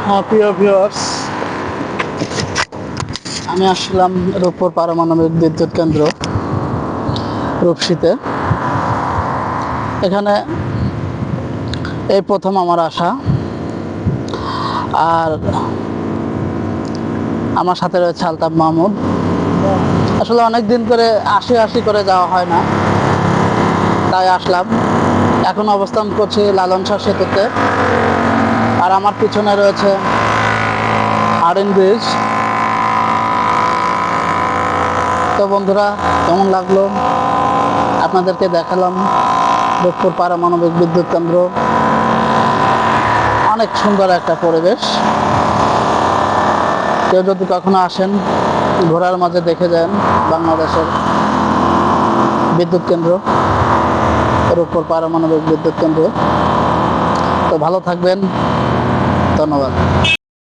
হ্যাঁ, প্রিয় ভিউয়ার্স, আমি আসলাম রূপপুর পারমাণবিক বিদ্যুৎ কেন্দ্র রূপসীতে। এখানে এই প্রথম আমার আসা, আর আমার সাথে রয়েছে আলতাফ মাহমুদ। আসলে অনেক দিন করে আসি করে যাওয়া হয় না, তাই আসলাম। এখন অবস্থান করছি লালন শাহ সেতুতে, আর আমার পিছনে রয়েছে আরএন ব্রিজ। তো বন্ধুরা, কেমন লাগলো আপনাদেরকে দেখালাম রূপপুর পারমাণবিক বিদ্যুৎ কেন্দ্র। অনেক সুন্দর একটা পরিবেশ। কেউ যদি কখনো আসেন, ঘোরার মাঝে দেখে যান বাংলাদেশের বিদ্যুৎ কেন্দ্র, রূপপুর পারমাণবিক বিদ্যুৎ কেন্দ্র। তো ভালো থাকবেন, ধন্যবাদ।